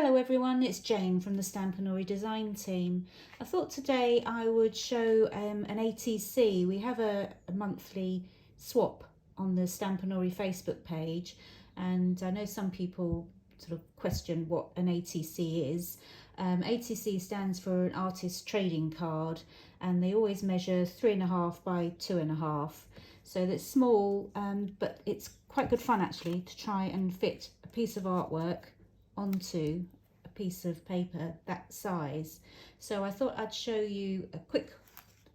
Hello everyone, it's Jane from the Stampanory design team. I thought today I would show an ATC. We have a monthly swap on the Stampanory Facebook page, and I know some people sort of question what an ATC is. ATC stands for an artist trading card, and they always measure 3.5 by 2.5. So that's small, but it's quite good fun actually to try and fit a piece of artwork onto a piece of paper that size. So I thought I'd show you a quick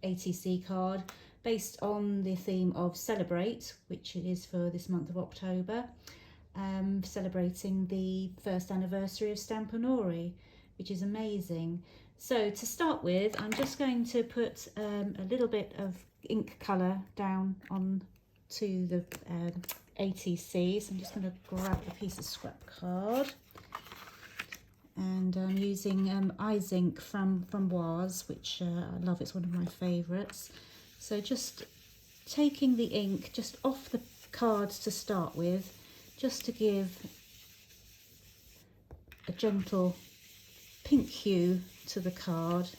ATC card based on the theme of Celebrate, which it is for this month of October, celebrating the first anniversary of Stampanory, which is amazing. So to start with, I'm just going to put a little bit of ink colour down on to the ATC. So I'm just going to grab a piece of scrap card, and I'm using Eyes ink from Waz, which I love. It's one of my favourites. So just taking the ink just off the cards to start with, just to give a gentle pink hue to the card.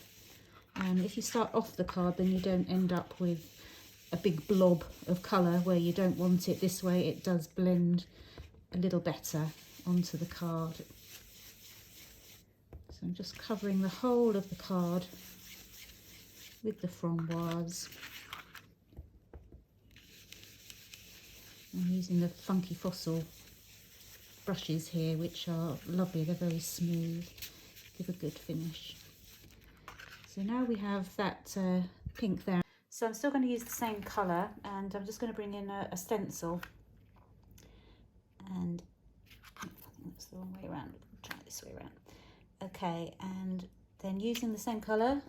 And if you start off the card, then you don't end up with a big blob of colour where you don't want it. This way it does blend a little better onto the card. So I'm just covering the whole of the card with the framboise. I'm using the Funky Fossil brushes here, which are lovely. They're very smooth, give a good finish. So now we have that pink there. So I'm still going to use the same colour, and I'm just going to bring in a stencil. And I think that's the wrong way around. Try it this way around. Okay, and then using the same colour,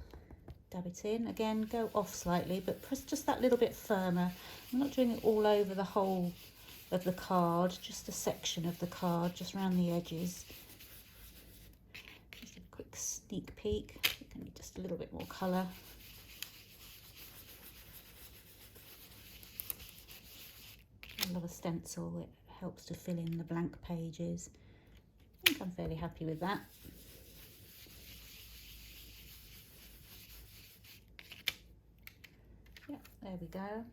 dab it in. Again, go off slightly, but press just that little bit firmer. I'm not doing it all over the whole of the card, just a section of the card, just around the edges. Just a quick sneak peek. I think I need just a little bit more colour. I love a stencil, it helps to fill in the blank pages. I think I'm fairly happy with that. Yeah, there we go.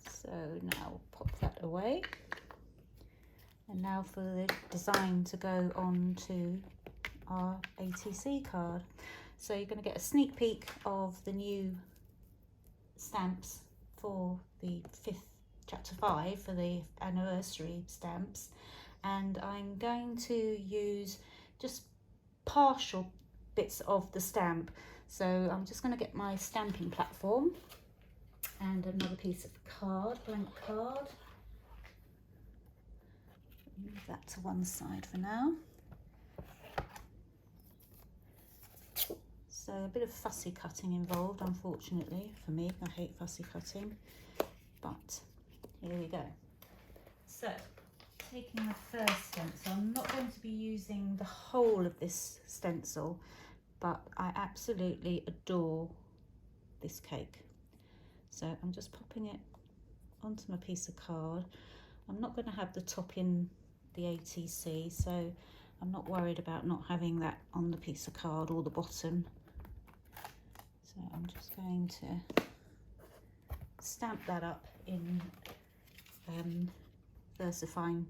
So now pop that away. And now for the design to go on to our ATC card. So you're going to get a sneak peek of the new stamps for the chapter 5 for the anniversary stamps, and I'm going to use just partial bits of the stamp. So I'm just going to get my stamping platform and another piece of card, blank card. Move that to one side for now. So a bit of fussy cutting involved, unfortunately for me. I hate fussy cutting, but here we go. So taking the first stencil, I'm not going to be using the whole of this stencil, but I absolutely adore this cake. So I'm just popping it onto my piece of card. I'm not going to have the top in the ATC, so I'm not worried about not having that on the piece of card or the bottom. So I'm just going to stamp that up in VersaFine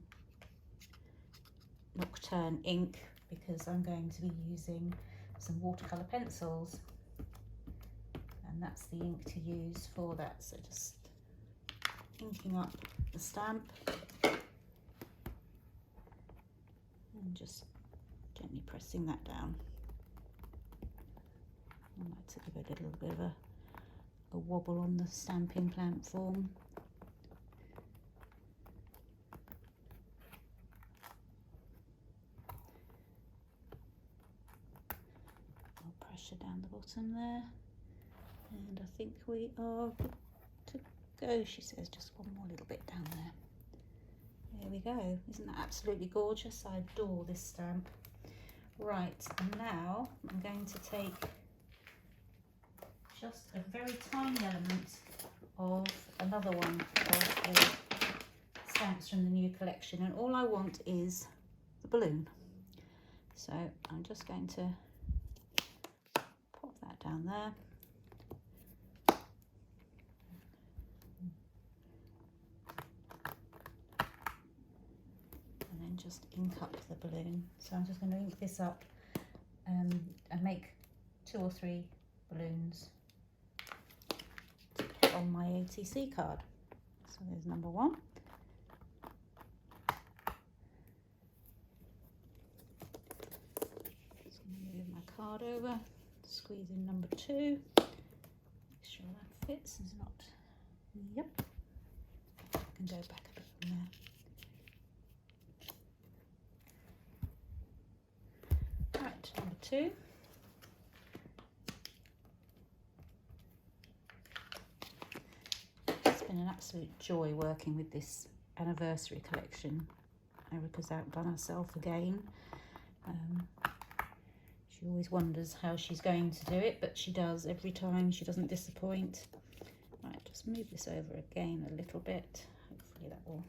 Nocturne ink, because I'm going to be using some watercolour pencils, and that's the ink to use for that. So just inking up the stamp and just gently pressing that down. I like to give it a little bit of a wobble on the stamping platform. I'll pressure down the bottom there, and I think we are good to go, she says. Just one more little bit down there. There we go. Isn't that absolutely gorgeous? I adore this stamp. Right, and now I'm going to take just a very tiny element of another one of the stamps from the new collection, and all I want is the balloon. So I'm just going to pop that down there. And then just ink up the balloon. So I'm just going to ink this up and make 2 or 3 balloons to put on my ATC card. So there's number 1. Just going to move my card over, squeeze in number 2, make sure that fits. It's not, yep, I can go back a bit from there. Right, number 2. It's been an absolute joy working with this anniversary collection. Erica's outdone herself again. She always wonders how she's going to do it, but she does every time. She doesn't disappoint. Right, just move this over again a little bit. Hopefully that will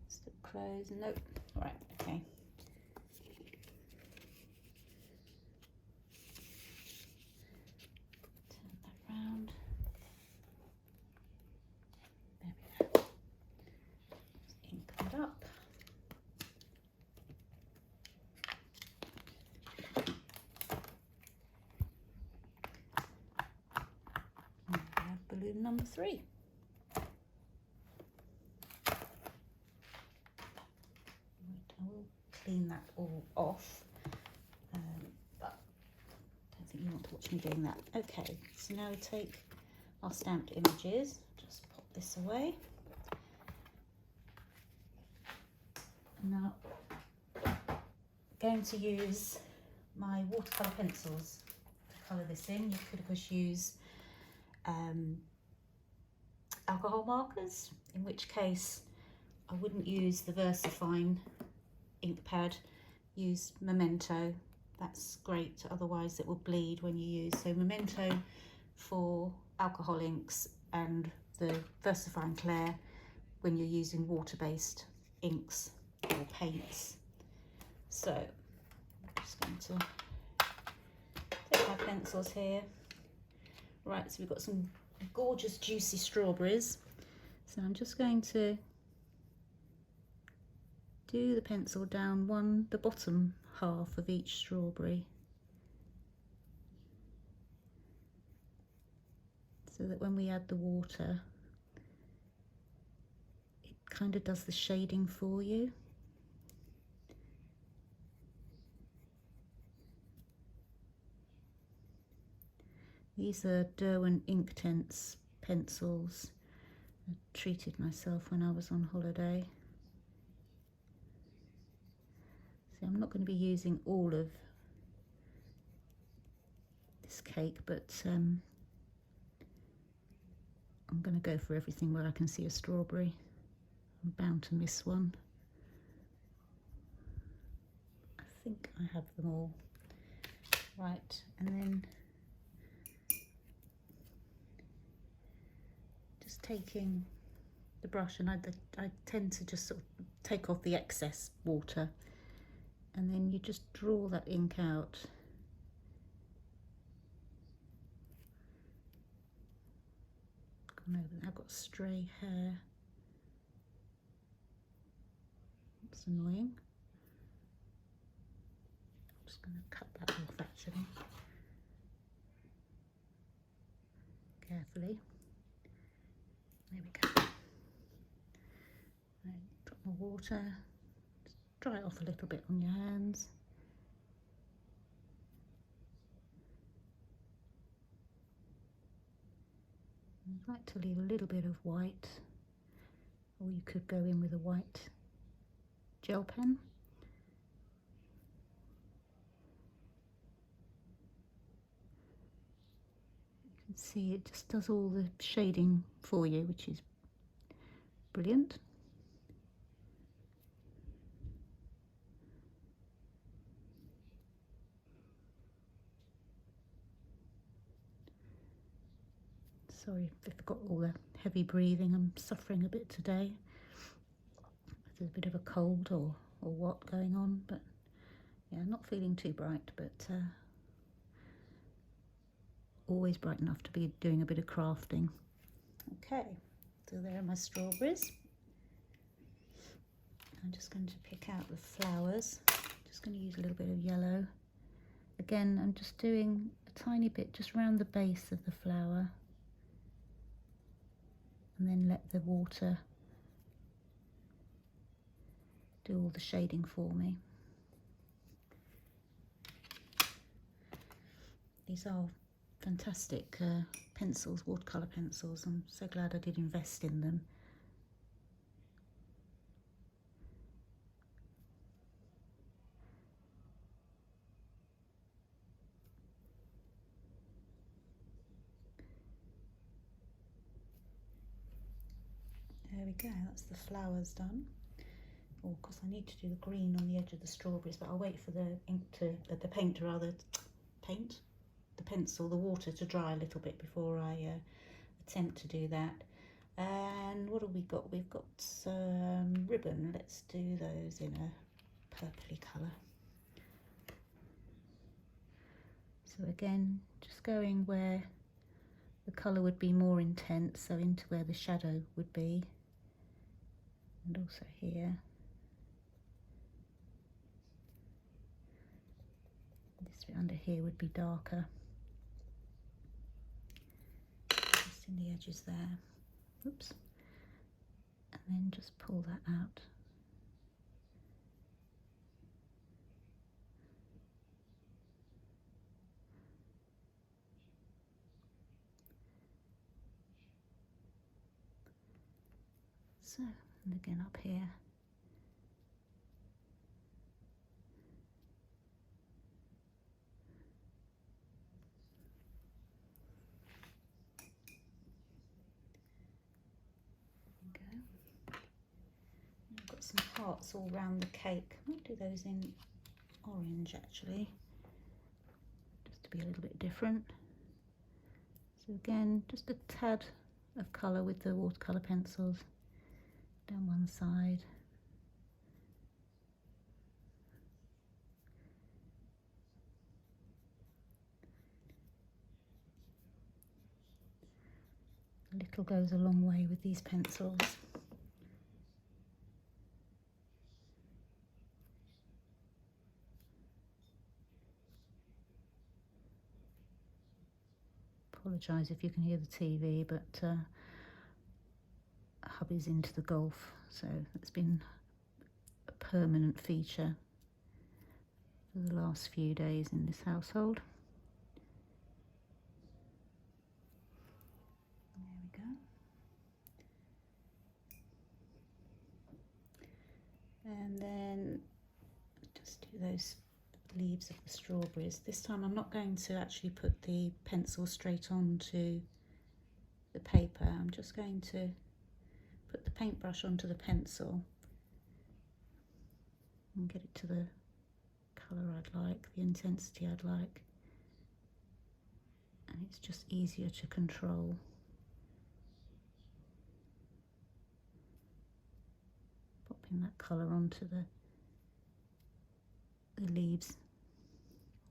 still close. Nope. Right, okay. Turn that round. There we go. Just ink that up. Balloon number 3. Right, I will clean that all off, but I don't think you want to watch me doing that. Okay, so now we take our stamped images, just pop this away. And now I'm going to use my watercolour pencils to colour this in. You could of course use alcohol markers, in which case I wouldn't use the VersaFine ink pad, use Memento. That's great, otherwise it will bleed when you use. So Memento for alcohol inks and the VersaFine Clair when you're using water-based inks or paints. So I'm just going to take my pencils here. Right, so we've got some gorgeous juicy strawberries. So I'm just going to do the pencil down the bottom half of each strawberry, so that when we add the water, it kind of does the shading for you. These are Derwent Inktense pencils. I treated myself when I was on holiday. So I'm not going to be using all of this cake, but I'm going to go for everything where I can see a strawberry. I'm bound to miss one. I think I have them all. Right, and then just taking the brush, and I tend to just sort of take off the excess water, and then you just draw that ink out. Gone over there. I've got stray hair. That's annoying. I'm just going to cut that off actually, carefully. There we go. Right, drop my water. Just dry it off a little bit on your hands. I'd like to leave a little bit of white, or you could go in with a white gel pen. You can see it just does all the shading for you, which is brilliant. Sorry if I've got all the heavy breathing. I'm suffering a bit today. There's a bit of a cold or what going on, but yeah, not feeling too bright, but always bright enough to be doing a bit of crafting. Okay, so there are my strawberries. I'm just going to pick out the flowers. Just going to use a little bit of yellow. Again, I'm just doing a tiny bit just around the base of the flower, and then let the water do all the shading for me. These are fantastic pencils, watercolour pencils. I'm so glad I did invest in them. There we go, that's the flowers done. Oh, of course I need to do the green on the edge of the strawberries, but I'll wait for the ink to, the paint rather, the pencil, the water to dry a little bit before I attempt to do that. And what have we got? We've got some ribbon. Let's do those in a purpley colour. So again, just going where the colour would be more intense, so into where the shadow would be, and also here. This bit under here would be darker. Just in the edges there. Oops. And then just pull that out. So, and again up here. I've got some hearts all round the cake. I might do those in orange actually, just to be a little bit different. So again, just a tad of colour with the watercolour pencils down one side. A little goes a long way with these pencils. Apologise if you can hear the TV, but hubby's into the golf, so it's been a permanent feature for the last few days in this household. There we go. And then just do those leaves of the strawberries. This time I'm not going to actually put the pencil straight onto the paper. I'm just going to put the paintbrush onto the pencil and get it to the colour I'd like, the intensity I'd like, and it's just easier to control. Popping that colour onto the leaves,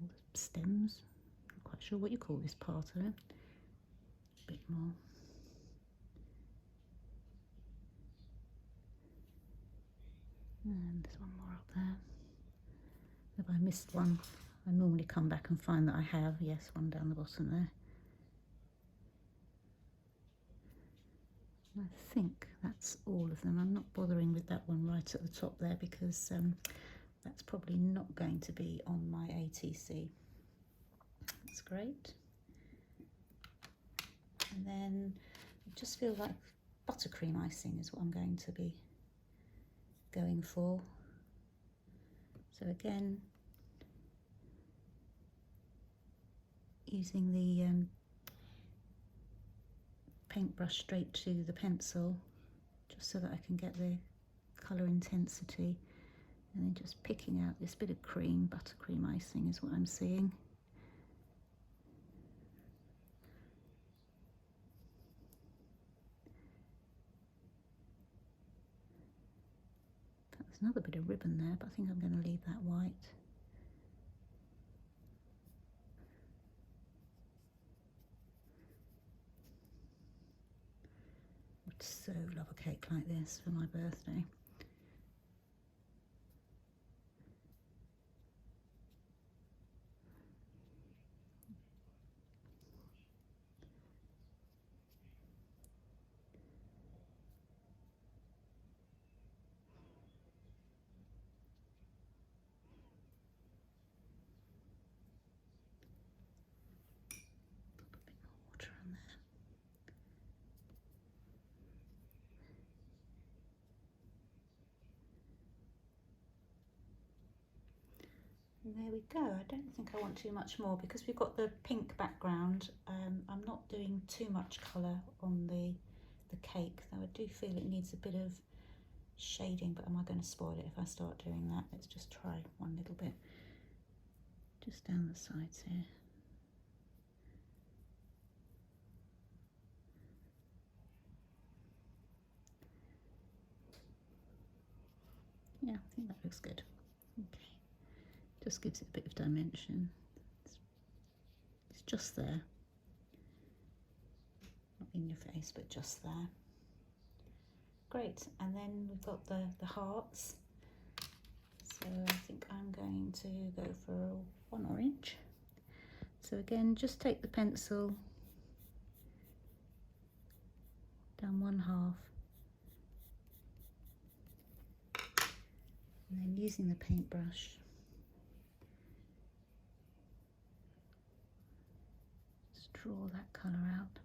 or the stems. I'm not quite sure what you call this part of it. A bit more. And there's one more up there. If I missed one, I normally come back and find that I have. Yes, one down the bottom there. I think that's all of them. I'm not bothering with that one right at the top there because that's probably not going to be on my ATC. That's great. And then I just feel like buttercream icing is what I'm going to be going for. So again, using the paintbrush straight to the pencil, just so that I can get the colour intensity, and then just picking out this bit of cream. Buttercream icing is what I'm seeing. There's another bit of ribbon there, but I think I'm going to leave that white. So love a cake like this for my birthday. Put a bit more water on there. And there we go. I don't think I want too much more because we've got the pink background. I'm not doing too much colour on the cake, though I do feel it needs a bit of shading, but am I going to spoil it if I start doing that? Let's just try one little bit. Just down the sides here. Yeah, I think that looks good. Okay. Just gives it a bit of dimension. It's just there. Not in your face, but just there. Great, and then we've got the hearts. So I think I'm going to go for one orange. So again, just take the pencil down one half, and then using the paintbrush, just draw that colour out.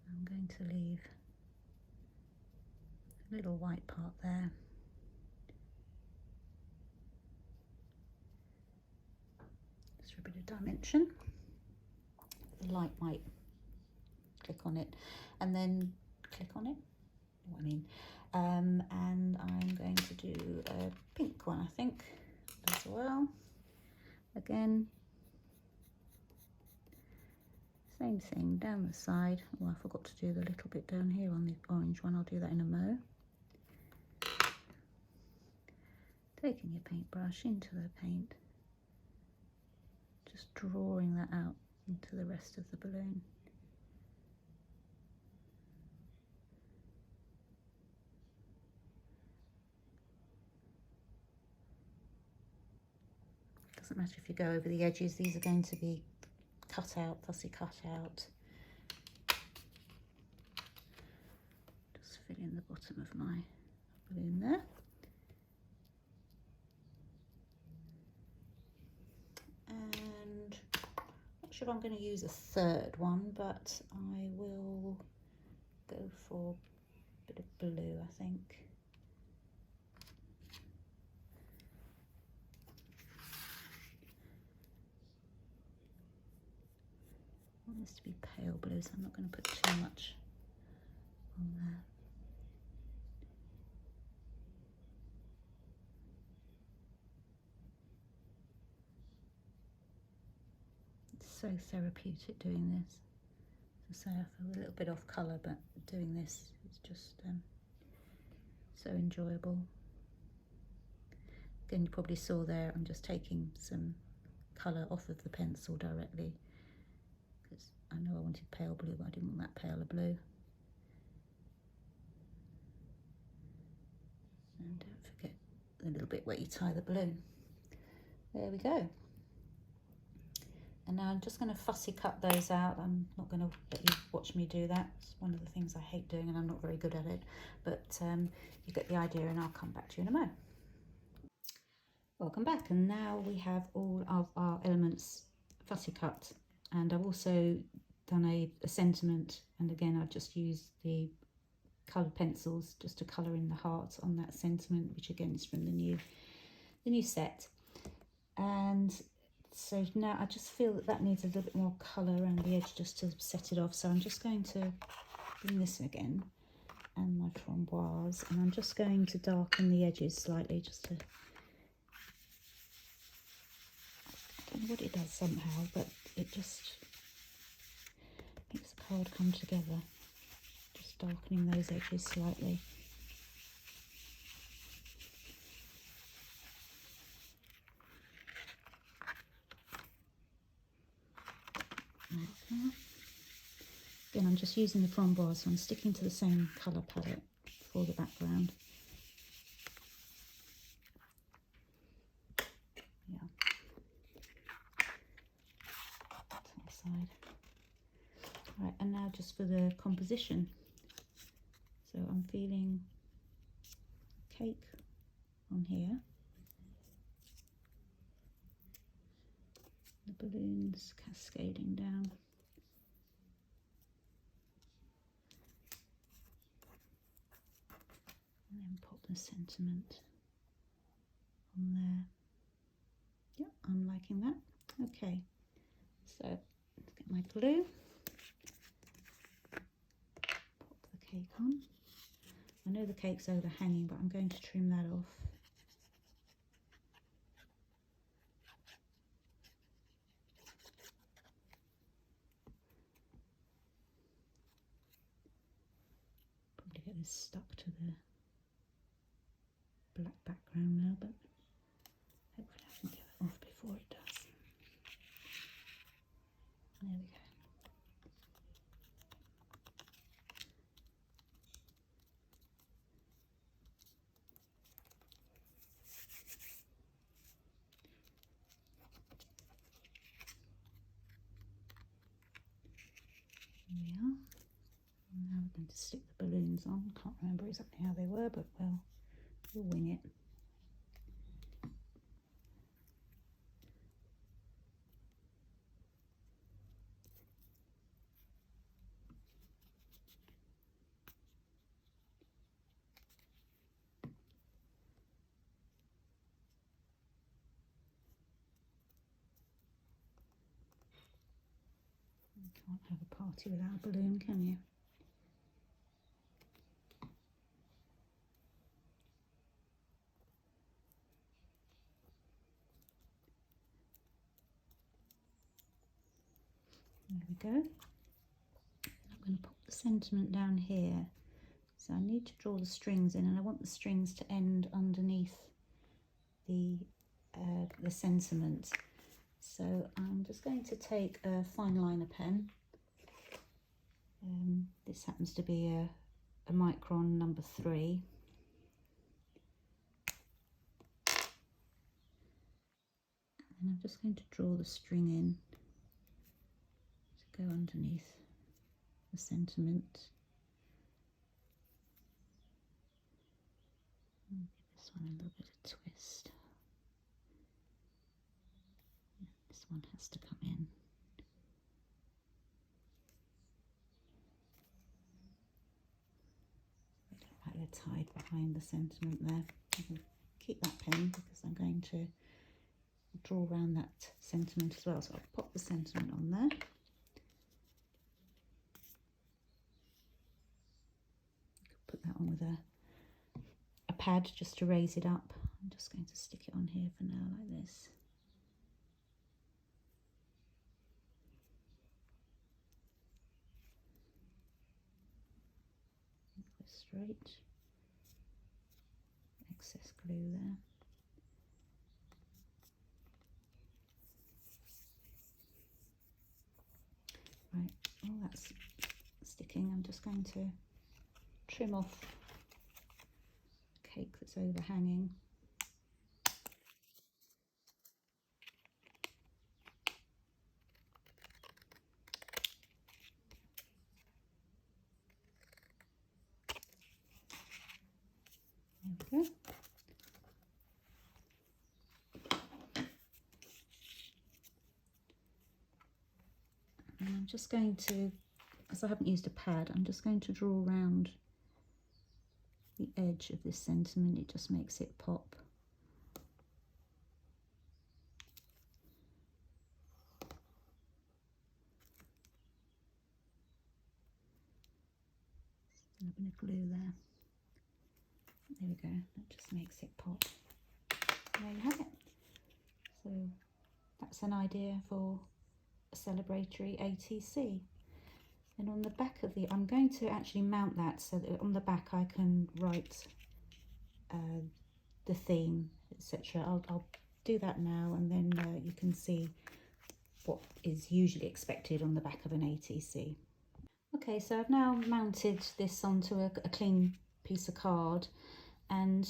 I'm going to leave a little white part there. Just for a bit of dimension. The light white. Click on it, and then click on it. What I mean. And I'm going to do a pink one, I think, as well. Again, same thing down the side. Oh, I forgot to do the little bit down here on the orange one. I'll do that in a mo. Taking your paintbrush into the paint, just drawing that out into the rest of the balloon. Doesn't matter if you go over the edges, these are going to be cut out, fussy cut out. Just fill in the bottom of my balloon there. And not sure if I'm going to use a third one, but I will go for a bit of blue, I think. I want this to be pale blue, so I'm not going to put too much on there. It's so therapeutic doing this. As I say, I feel a little bit off colour, but doing this is just so enjoyable. Again, you probably saw there, I'm just taking some colour off of the pencil directly, because I know I wanted pale blue, but I didn't want that paler blue. And don't forget the little bit where you tie the balloon. There we go. And now I'm just going to fussy cut those out. I'm not going to let you watch me do that. It's one of the things I hate doing, and I'm not very good at it. But you get the idea, and I'll come back to you in a moment. Welcome back, and now we have all of our elements fussy cut, and I've also done a sentiment, and again I've just used the coloured pencils just to colour in the heart on that sentiment, which again is from the new set. And so now I just feel that needs a little bit more colour around the edge just to set it off. So I'm just going to bring this again and my framboise, and I'm just going to darken the edges slightly just to, I don't know what it does somehow, but it just makes the card come together. Just darkening those edges slightly. Okay. Again, I'm just using the framboise, so I'm sticking to the same colour palette for the background. Yeah. Top side. Right, and now just for the composition. So I'm feeling cake on here. The balloons cascading down. And then pop the sentiment on there. Yeah, I'm liking that. Okay, so let's get my glue. Pop the cake on. I know the cake's overhanging, but I'm going to trim that off. Probably get this stuck to the black background now, but hopefully I can get it off before it does. There we go. There we are. And now we're going to stick the balloons on. Can't remember exactly how they were, but we'll wing it. You can't have a party without a balloon, can you? There we go. I'm going to pop the sentiment down here. So I need to draw the strings in, and I want the strings to end underneath the sentiment. So I'm just going to take a fine liner pen. This happens to be a micron number 3. And I'm just going to draw the string in to go underneath the sentiment. I'll give this one a little bit of twist. Yeah, this one has to come in. Like they're tied behind the sentiment there. I can keep that pen because I'm going to draw around that sentiment as well. So I'll pop the sentiment on there. Put that on with a pad just to raise it up. I'm just going to stick it on here for now like this. Go straight. Excess glue there. Right, all that's sticking. I'm just going to trim off the cake that's overhanging. There we go. And I'm just going to, as I haven't used a pad, I'm just going to draw around the edge of this sentiment. It just makes it pop. A little bit of glue there. There we go, that just makes it pop. There you have it. So that's an idea for a celebratory ATC. And on the back of the, I'm going to actually mount that so that on the back I can write the theme, etc. I'll do that now, and then you can see what is usually expected on the back of an ATC. Okay, so I've now mounted this onto a clean piece of card, and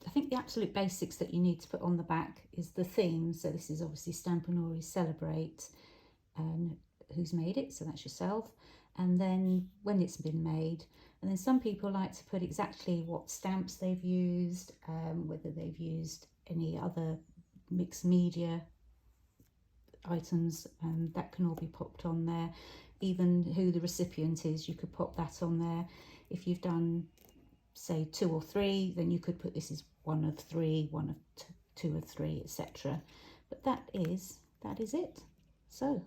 I think the absolute basics that you need to put on the back is the theme. So this is obviously Stampanory Celebrate, and who's made it, so that's yourself, and then when it's been made. And then some people like to put exactly what stamps they've used, whether they've used any other mixed media items, and that can all be popped on there. Even who the recipient is, you could pop that on there. If you've done, say, 2 or 3, then you could put this is 1 of 3, 1 of 2 of 3, etc. But that is it. So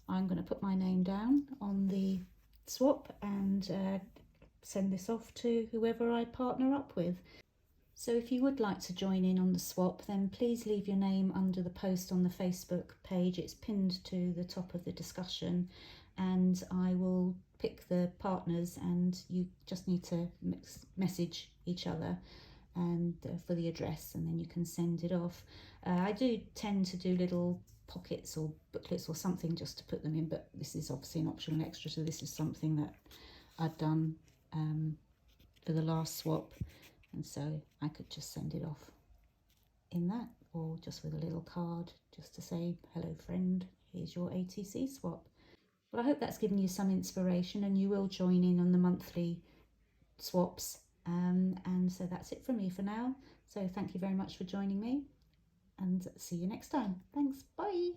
I'm going to put my name down on the swap and send this off to whoever I partner up with. So if you would like to join in on the swap, then please leave your name under the post on the Facebook page. It's pinned to the top of the discussion, and I will pick the partners, and you just need to message each other and for the address, and then you can send it off. I do tend to do little pockets or booklets or something just to put them in, but this is obviously an optional extra, so this is something that I've done for the last swap, and so I could just send it off in that, or just with a little card just to say, hello friend, here's your ATC swap. Well, I hope that's given you some inspiration, and you will join in on the monthly swaps. And so that's it from me for now. So thank you very much for joining me, and see you next time. Thanks, bye.